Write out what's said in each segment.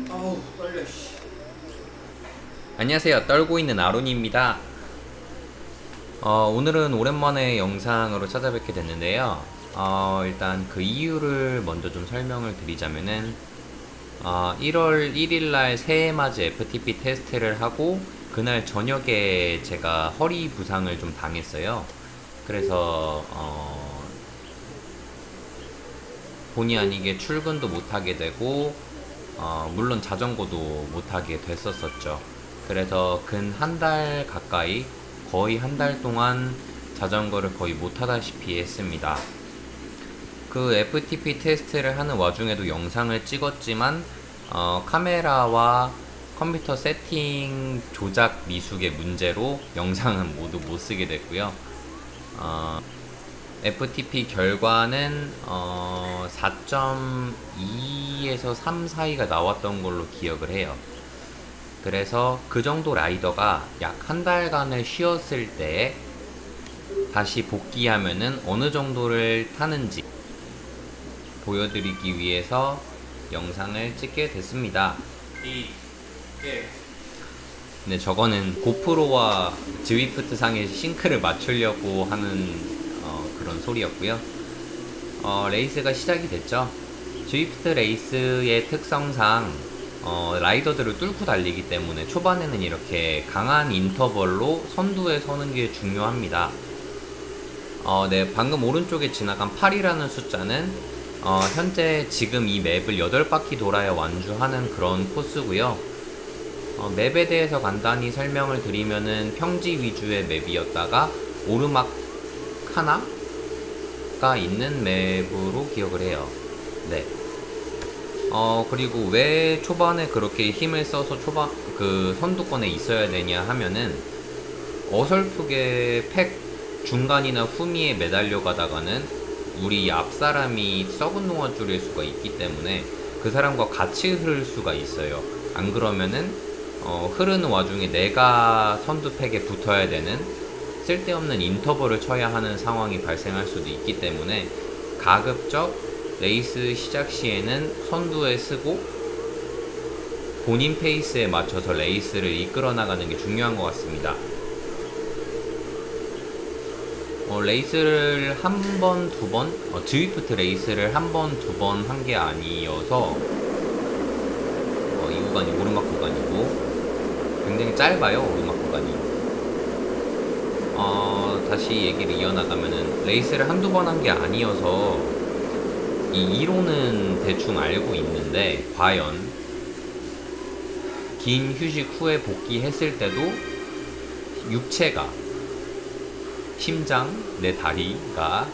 아우 떨려 씨. 안녕하세요. 떨고 있는 아론입니다. 오늘은 오랜만에 영상으로 찾아뵙게 됐는데요. 일단 그 이유를 먼저 좀 설명을 드리자면은 1월 1일날 새해맞이 FTP 테스트를 하고 그날 저녁에 제가 허리 부상을 좀 당했어요. 그래서 본의 아니게 출근도 못하게 되고 물론 자전거도 못하게 됐었었죠. 그래서 근 한 달 가까이 거의 한 달 동안 자전거를 거의 못하다시피 했습니다. 그 FTP 테스트를 하는 와중에도 영상을 찍었지만 카메라와 컴퓨터 세팅 조작 미숙의 문제로 영상은 모두 못 쓰게 됐고요. FTP 결과는 4.2에서 3 사이가 나왔던 걸로 기억을 해요. 그래서 그 정도 라이더가 약 한 달간을 쉬었을 때 다시 복귀하면은 어느 정도를 타는지 보여드리기 위해서 영상을 찍게 됐습니다. 네, 저거는 고프로와 드위프트 상의 싱크를 맞추려고 하는 그런 소리였고요. 레이스가 시작이 됐죠. 드위프트 레이스의 특성상 라이더들을 뚫고 달리기 때문에 초반에는 이렇게 강한 인터벌로 선두에 서는 게 중요합니다. 네, 방금 오른쪽에 지나간 8이라는 숫자는 현재 지금 이 맵을 8바퀴 돌아야 완주하는 그런 코스고요. 맵에 대해서 간단히 설명을 드리면은 평지 위주의 맵이었다가 오르막 하나가 있는 맵으로 기억을 해요. 네. 그리고 왜 초반에 그렇게 힘을 써서 그 선두권에 있어야 되냐 하면은 어설프게 팩 중간이나 후미에 매달려 가다가는 우리 앞 사람이 썩은 농아줄일 수가 있기 때문에 그 사람과 같이 흐를 수가 있어요. 안 그러면은 흐르는 와중에 내가 선두팩에 붙어야 되는 쓸데없는 인터벌을 쳐야 하는 상황이 발생할 수도 있기 때문에 가급적 레이스 시작 시에는 선두에 쓰고 본인 페이스에 맞춰서 레이스를 이끌어 나가는 게 중요한 것 같습니다. 레이스를 한 번, 두 번, 드위프트 레이스를 한 번, 두 번 한 게 아니어서 이 구간이 오르막 구간이고 굉장히 짧아요. 오르막 구간이. 다시 얘기를 이어나가면은 레이스를 한두 번 한 게 아니어서 이 이론은 대충 알고 있는데 과연 긴 휴식 후에 복귀했을 때도 육체가 심장, 내 다리가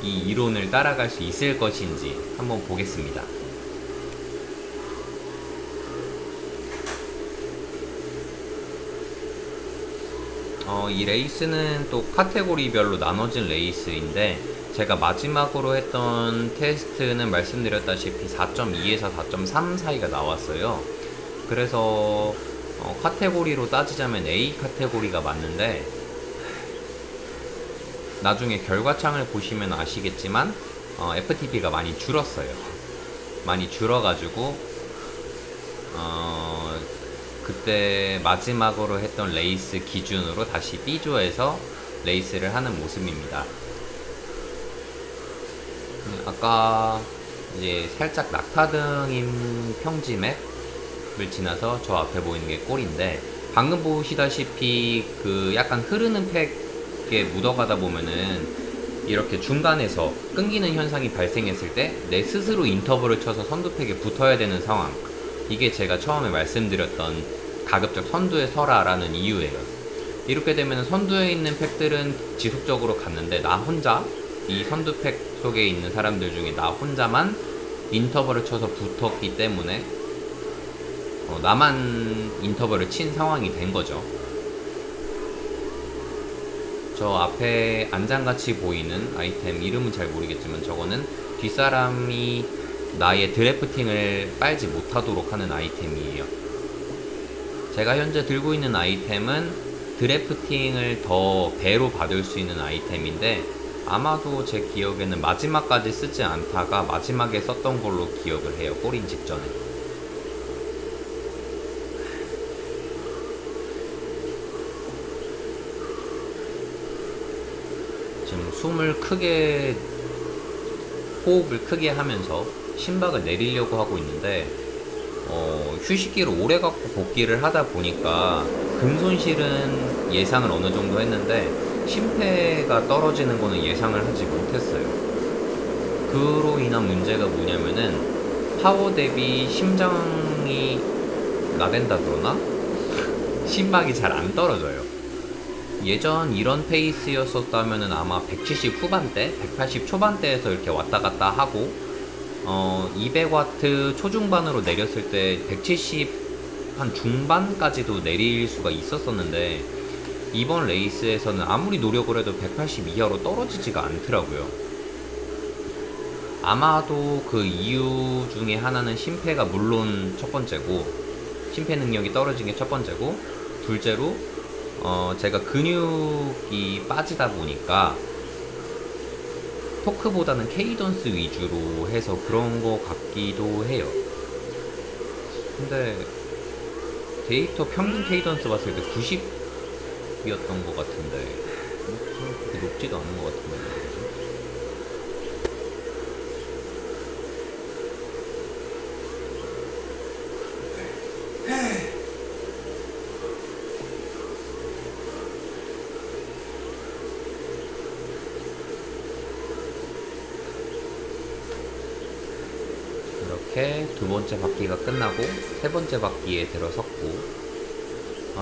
이 이론을 따라갈 수 있을 것인지 한번 보겠습니다. 이 레이스는 또 카테고리별로 나눠진 레이스인데 제가 마지막으로 했던 테스트는 말씀드렸다시피 4.2에서 4.3 사이가 나왔어요. 그래서 카테고리로 따지자면 A 카테고리가 맞는데 나중에 결과창을 보시면 아시겠지만 FTP가 많이 줄었어요. 많이 줄어가지고 그때 마지막으로 했던 레이스 기준으로 다시 B조에서 레이스를 하는 모습입니다. 아까 이제 살짝 낙타등인 평지 맵을 지나서 저 앞에 보이는 게 골인데 방금 보시다시피 그 약간 흐르는 팩에 묻어가다 보면은 이렇게 중간에서 끊기는 현상이 발생했을 때 내 스스로 인터벌을 쳐서 선두팩에 붙어야 되는 상황, 이게 제가 처음에 말씀드렸던 가급적 선두에 서라 라는 이유예요. 이렇게 되면 선두에 있는 팩들은 지속적으로 갔는데 나 혼자 이 선두팩 속에 있는 사람들 중에 나 혼자만 인터벌을 쳐서 붙었기 때문에 나만 인터벌을 친 상황이 된 거죠. 저 앞에 안장같이 보이는 아이템 이름은 잘 모르겠지만 저거는 뒷사람이 나의 드래프팅을 빨지 못하도록 하는 아이템이에요. 제가 현재 들고 있는 아이템은 드래프팅을 더 배로 받을 수 있는 아이템인데 아마도 제 기억에는 마지막까지 쓰지 않다가 마지막에 썼던 걸로 기억을 해요. 꼬린 직전에. 지금 호흡을 크게 하면서 심박을 내리려고 하고 있는데 휴식기를 오래 갖고 복귀를 하다 보니까 근손실은 예상을 어느 정도 했는데 심폐가 떨어지는 거는 예상을 하지 못했어요. 그로 인한 문제가 뭐냐면은 파워 대비 심장이 나댄다 그러나? 심박이 잘 안 떨어져요. 예전 이런 페이스였었다면은 아마 170 후반대, 180 초반대에서 이렇게 왔다 갔다 하고 200W 초중반으로 내렸을 때 170 한 중반까지도 내릴 수가 있었었는데 이번 레이스에서는 아무리 노력을 해도 180 이하로 떨어지지가 않더라고요. 아마도 그 이유 중에 하나는 심폐가 물론 첫 번째고, 심폐 능력이 떨어진 게 첫 번째고, 둘째로 제가 근육이 빠지다 보니까 토크보다는 케이던스 위주로 해서 그런 거 같기도 해요. 근데 데이터 평균 케이던스 봤을 때 90이었던 것 같은데 그렇게 높지도 않은 것 같은데. 이렇게 두 번째 바퀴가 끝나고 세 번째 바퀴에 들어섰고,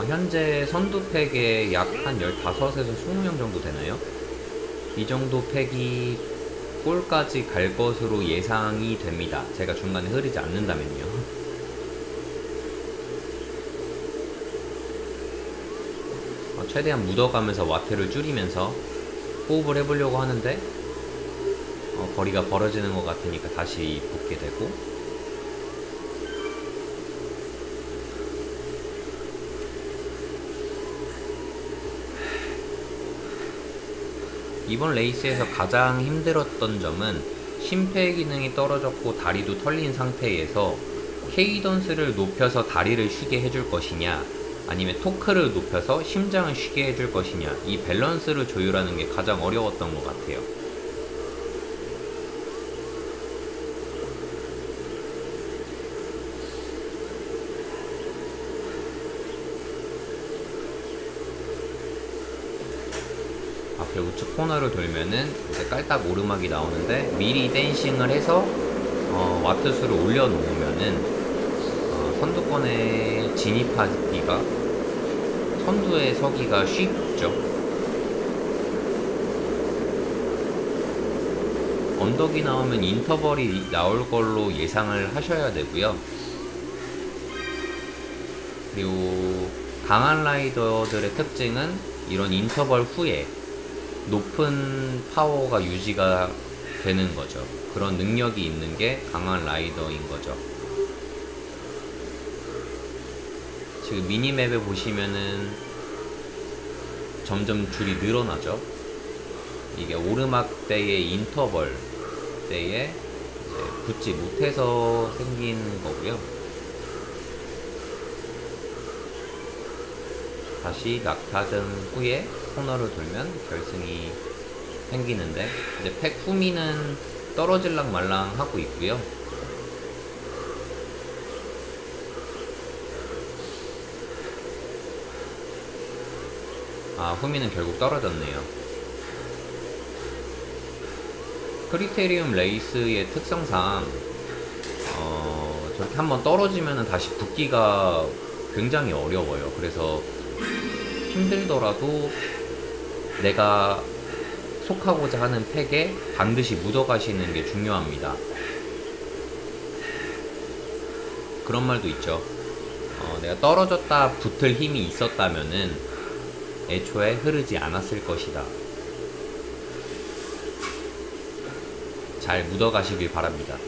현재 선두 팩에 약 한 15에서 20명 정도 되나요? 이 정도 팩이 골까지 갈 것으로 예상이 됩니다. 제가 중간에 흐르지 않는다면요. 최대한 묻어가면서 와트를 줄이면서 호흡을 해보려고 하는데 거리가 벌어지는 것 같으니까 다시 붙게 되고, 이번 레이스에서 가장 힘들었던 점은 심폐 기능이 떨어졌고 다리도 털린 상태에서 케이던스를 높여서 다리를 쉬게 해줄 것이냐, 아니면 토크를 높여서 심장을 쉬게 해줄 것이냐, 이 밸런스를 조율하는 게 가장 어려웠던 것 같아요. 앞에 우측 코너를 돌면은 이제 깔딱 오르막이 나오는데, 미리 댄싱을 해서 와트 수를 올려놓으면은 선두권에 진입하기가, 선두에 서기가 쉽죠. 언덕이 나오면 인터벌이 나올 걸로 예상을 하셔야 되고요. 그리고 강한 라이더들의 특징은 이런 인터벌 후에 높은 파워가 유지가 되는 거죠. 그런 능력이 있는 게 강한 라이더인 거죠. 지금 미니맵에 보시면은 점점 줄이 늘어나죠. 이게 오르막 때의 인터벌 때에 붙지 못해서 생긴 거고요. 다시 낙하등 후에 코너를 돌면 결승이 생기는데, 이제 팩 후미는 떨어질랑 말랑 하고 있고요. 후미는 결국 떨어졌네요. 크리테리움 레이스의 특성상 저렇게 한번 떨어지면 다시 붙기가 굉장히 어려워요. 그래서 힘들더라도 내가 속하고자 하는 팩에 반드시 묻어가시는 게 중요합니다. 그런 말도 있죠. 내가 떨어졌다 붙을 힘이 있었다면은 애초에 흐르지 않았을 것이다. 잘 묻어가시길 바랍니다.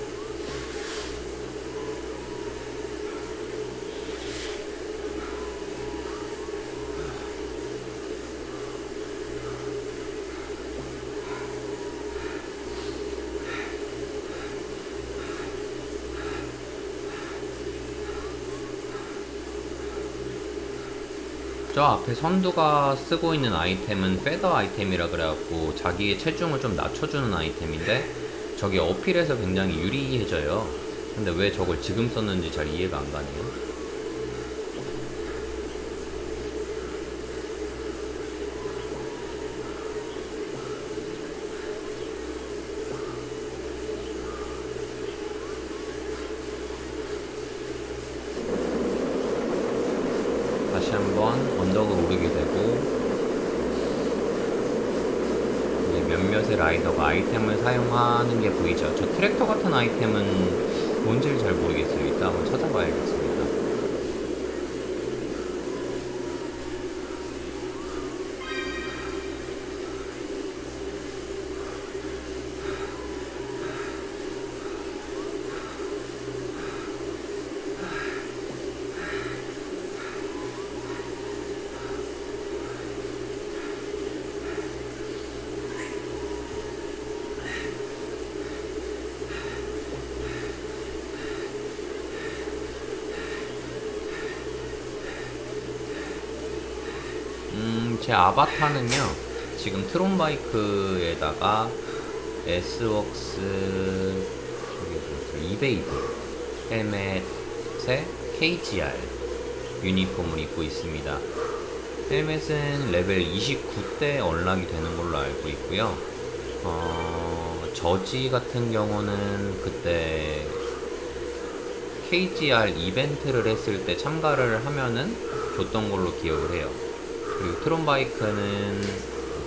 저 앞에 선두가 쓰고 있는 아이템은 페더 아이템이라 그래갖고 자기의 체중을 좀 낮춰주는 아이템인데 저게 어필에서 굉장히 유리해져요. 근데 왜 저걸 지금 썼는지 잘 이해가 안 가네요. 다시 한번 언덕을 오르게 되고 이제 몇몇의 라이더가 아이템을 사용하는 게 보이죠. 저 트랙터 같은 아이템은 뭔지를 잘 모르겠어요. 이따 한번 찾아봐야겠습니다. 제 아바타는요, 지금 트론바이크에다가 S웍스 이베이드 헬멧에 KGR 유니폼을 입고 있습니다. 헬멧은 레벨 29대 언락이 되는 걸로 알고 있고요. 저지 같은 경우는 그때 KGR 이벤트를 했을 때 참가를 하면은 줬던 걸로 기억을 해요. 그리고 트론바이크는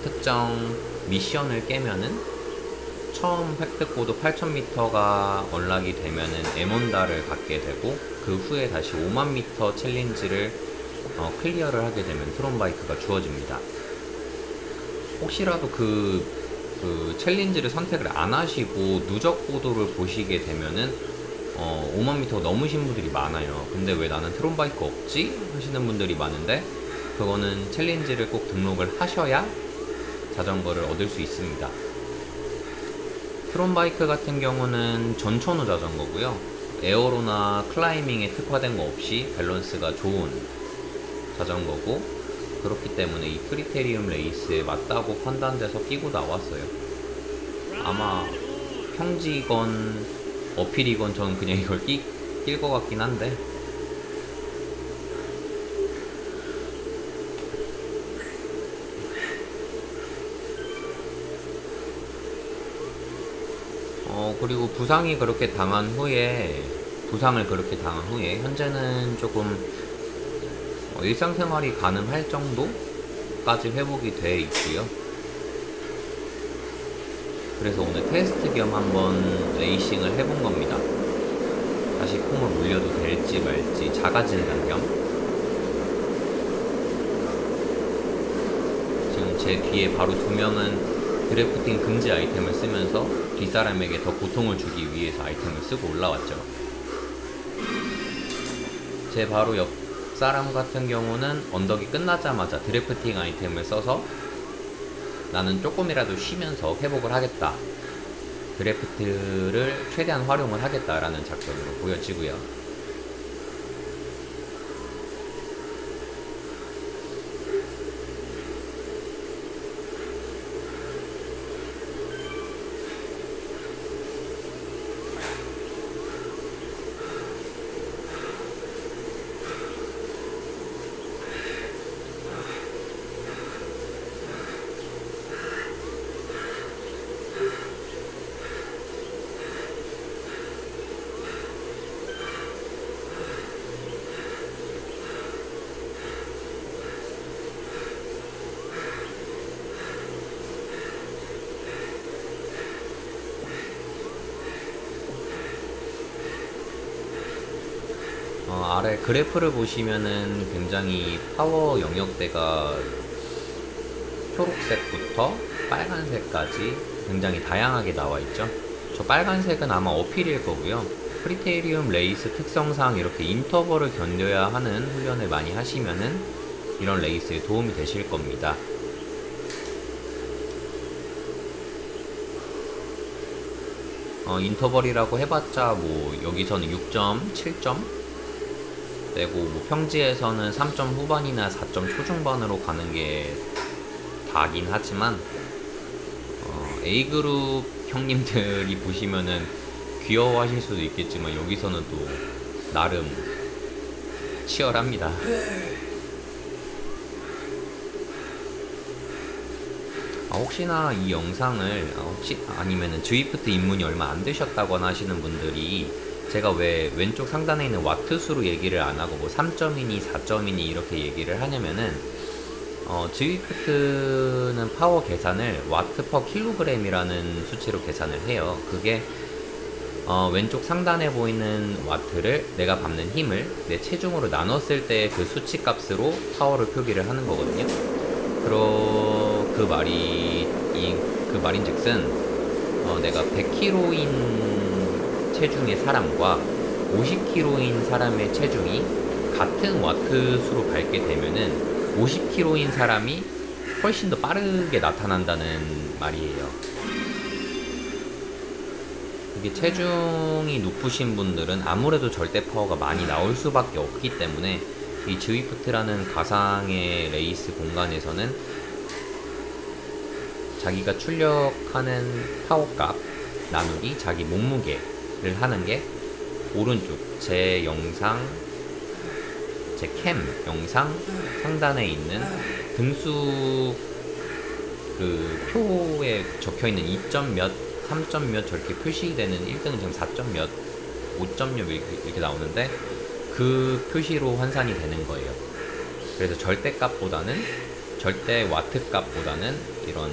특정 미션을 깨면은 처음 획득고도 8000m가 언락이 되면은 에몬다를 갖게 되고 그 후에 다시 50000m 챌린지를 클리어를 하게 되면 트론바이크가 주어집니다. 혹시라도 그 챌린지를 선택을 안 하시고 누적 고도를 보시게 되면은 50000m 넘으신 분들이 많아요. 근데 왜 나는 트론바이크 없지? 하시는 분들이 많은데 그거는 챌린지를 꼭 등록을 하셔야 자전거를 얻을 수 있습니다. 트론바이크 같은 경우는 전천후 자전거고요. 에어로나 클라이밍에 특화된 거 없이 밸런스가 좋은 자전거고 그렇기 때문에 이 크리테리움 레이스에 맞다고 판단돼서 끼고 나왔어요. 아마 평지건 어필이건 저는 그냥 이걸 낄 것 같긴 한데 그리고 부상을 그렇게 당한 후에 현재는 조금 일상생활이 가능할 정도까지 회복이 돼 있고요. 그래서 오늘 테스트 겸 한번 레이싱을 해본 겁니다. 다시 콩을 물려도 될지 말지 자가진단 겸. 지금 제 뒤에 바로 두 명은 드래프팅 금지 아이템을 쓰면서 뒷사람에게 더 고통을 주기 위해서 아이템을 쓰고 올라왔죠. 제 바로 옆 사람 같은 경우는 언덕이 끝나자마자 드래프팅 아이템을 써서 나는 조금이라도 쉬면서 회복을 하겠다, 드래프트를 최대한 활용을 하겠다라는 작전으로 보여지고요. 아래 그래프를 보시면은 굉장히 파워 영역대가 초록색부터 빨간색까지 굉장히 다양하게 나와 있죠. 저 빨간색은 아마 어필일 거고요. 크리테리움 레이스 특성상 이렇게 인터벌을 견뎌야 하는 훈련을 많이 하시면은 이런 레이스에 도움이 되실 겁니다. 인터벌이라고 해봤자 뭐 여기서는 6점, 7점 되고, 뭐 평지에서는 3점 후반이나 4점 초중반으로 가는 게 다긴 하지만 A그룹 형님들이 보시면은 귀여워하실 수도 있겠지만 여기서는 또 나름 치열합니다. 혹시나 이 영상을 아니면은 드위프트 입문이 얼마 안 되셨다거나 하시는 분들이 제가 왜 왼쪽 상단에 있는 와트 수로 얘기를 안 하고 뭐 3점이니 4점이니 이렇게 얘기를 하냐면은 드위프트는 파워 계산을 와트 퍼 킬로그램이라는 수치로 계산을 해요. 그게 왼쪽 상단에 보이는 와트를 내가 밟는 힘을 내 체중으로 나눴을 때 그 수치 값으로 파워를 표기를 하는 거거든요. 그 말인즉슨 내가 100kg인 체중의 사람과 50kg인 사람의 체중이 같은 와트 수로 밟게 되면은 50kg인 사람이 훨씬 더 빠르게 나타난다는 말이에요. 이게 체중이 높으신 분들은 아무래도 절대 파워가 많이 나올 수밖에 없기 때문에 이 드위프트라는 가상의 레이스 공간에서는 자기가 출력하는 파워값 나누기 자기 몸무게를 하는 게 오른쪽 제 캠 영상 상단에 있는 등수 그 표에 적혀있는 2점 몇, 3점 몇 저렇게 표시되는 1등은 지금 4점 몇, 5점 몇 이렇게 나오는데 그 표시로 환산이 되는 거예요. 그래서 절대 와트 값보다는 이런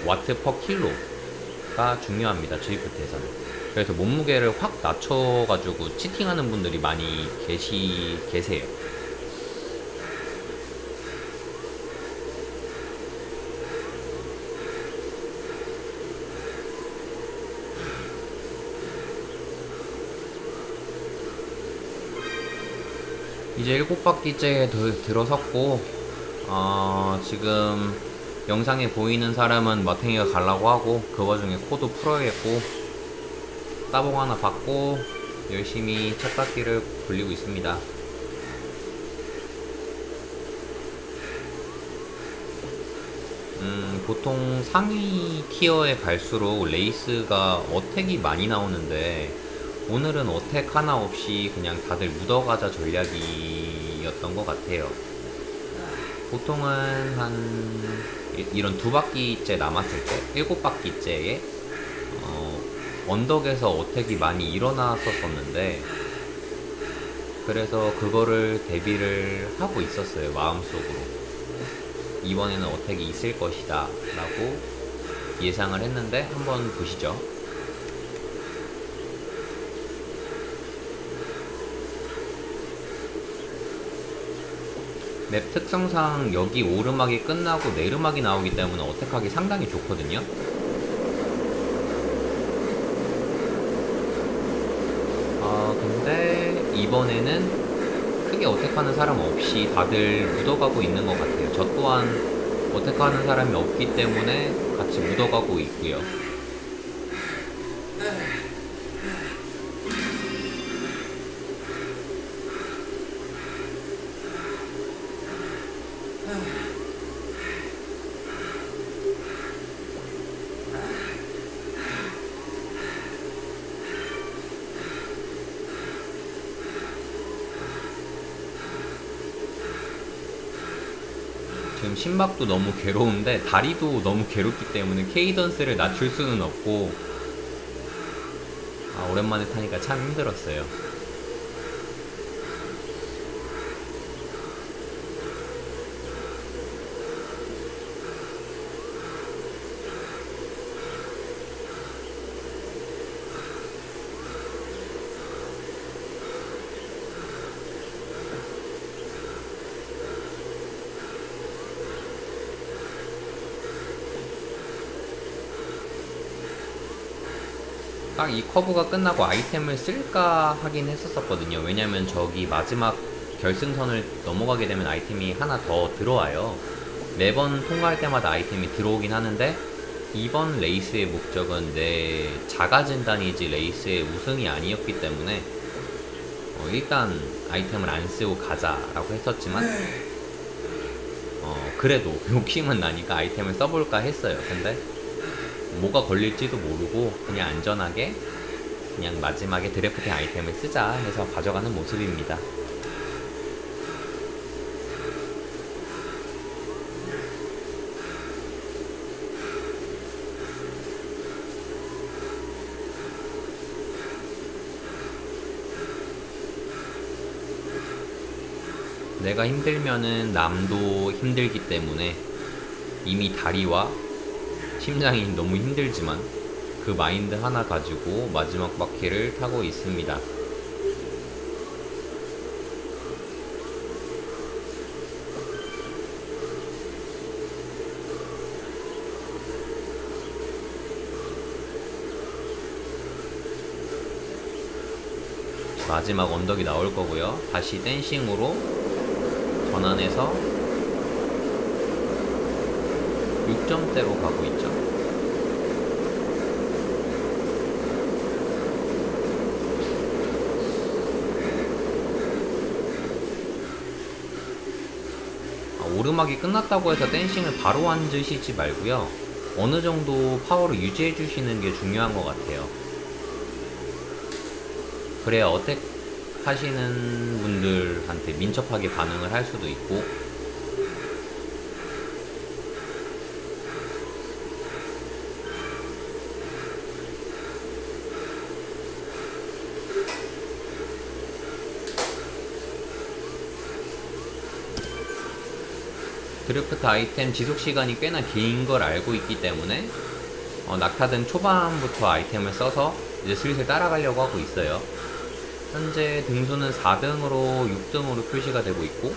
와트 퍼 킬로가 중요합니다. 드위프트에서는. 그래서 몸무게를 확 낮춰가지고 치팅하는 분들이 많이 계세요. 이제 7바퀴째 들어섰고 지금 영상에 보이는 사람은 마탱이가 가려고 하고 그 와중에 코도 풀어야겠고 따봉 하나 받고 열심히 첫 바퀴를 굴리고 있습니다. 보통 상위 티어에 갈수록 레이스가 어택이 많이 나오는데 오늘은 어택 하나 없이 그냥 다들 묻어가자 전략이었던 것 같아요. 보통은 이런 2바퀴째 남았을 때 7바퀴째에 언덕에서 어택이 많이 일어났었는데 그래서 그거를 대비를 하고 있었어요. 마음속으로 이번에는 어택이 있을 것이다 라고 예상을 했는데 한번 보시죠. 맵 특성상 여기 오르막이 끝나고 내르막이 나오기 때문에 어택하기 상당히 좋거든요. 근데 이번에는 크게 어택하는 사람 없이 다들 묻어가고 있는 것 같아요. 저 또한 어택하는 사람이 없기 때문에 같이 묻어가고 있고요. 지금 심박도 너무 괴로운데 다리도 너무 괴롭기 때문에 케이던스를 낮출 수는 없고 오랜만에 타니까 참 힘들었어요. 딱 이 커브가 끝나고 아이템을 쓸까 하긴 했었거든요. 왜냐면 저기 마지막 결승선을 넘어가게 되면 아이템이 하나 더 들어와요. 매번 통과할 때마다 아이템이 들어오긴 하는데 이번 레이스의 목적은 내 자가 진단이지 레이스의 우승이 아니었기 때문에 일단 아이템을 안 쓰고 가자라고 했었지만 그래도 욕심은 나니까 아이템을 써볼까 했어요. 근데 뭐가 걸릴지도 모르고 그냥 안전하게 그냥 마지막에 드래프팅 아이템을 쓰자 해서 가져가는 모습입니다. 내가 힘들면은 남도 힘들기 때문에 이미 다리와 심장이 너무 힘들지만 그 마인드 하나 가지고 마지막 바퀴를 타고 있습니다. 마지막 언덕이 나올 거고요. 다시 댄싱으로 전환해서 6점대로 가고 있죠. 오르막이 끝났다고 해서 댄싱을 바로 앉으시지 말고요. 어느 정도 파워를 유지해 주시는 게 중요한 것 같아요. 그래야 어택 하시는 분들한테 민첩하게 반응을 할 수도 있고, 드래프트 아이템 지속시간이 꽤나 긴 걸 알고 있기 때문에 낙타등 초반부터 아이템을 써서 이제 슬슬 따라가려고 하고 있어요. 현재 등수는 4등으로 6등으로 표시가 되고 있고,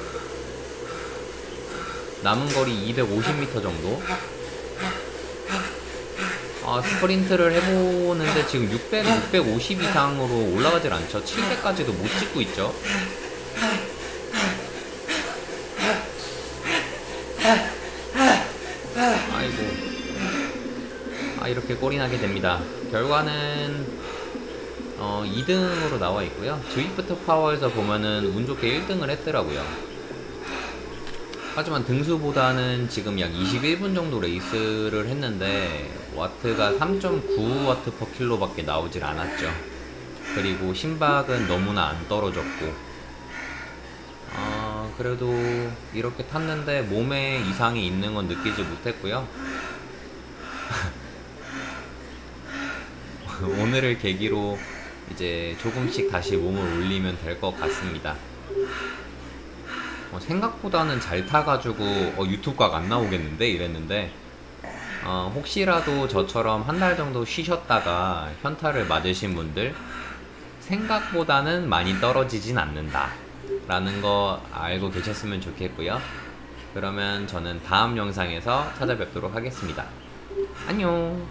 남은 거리 250m 정도. 스프린트를 해보는데 지금 600, 650 이상으로 올라가질 않죠. 700까지도 못 찍고 있죠. 아이고. 이렇게 꼴이 나게 됩니다. 결과는 2등으로 나와 있고요. 드리프트 파워에서 보면은 운 좋게 1등을 했더라고요. 하지만 등수보다는 지금 약 21분 정도 레이스를 했는데 와트가 3.9W per 킬로 밖에 나오질 않았죠. 그리고 심박은 너무나 안 떨어졌고, 그래도 이렇게 탔는데 몸에 이상이 있는 건 느끼지 못했고요. 오늘을 계기로 이제 조금씩 다시 몸을 올리면 될 것 같습니다. 생각보다는 잘 타가지고 유튜브 각 안 나오겠는데 이랬는데, 혹시라도 저처럼 한 달 정도 쉬셨다가 현타를 맞으신 분들, 생각보다는 많이 떨어지진 않는다 라는 거 알고 계셨으면 좋겠고요. 그러면 저는 다음 영상에서 찾아뵙도록 하겠습니다. 안녕.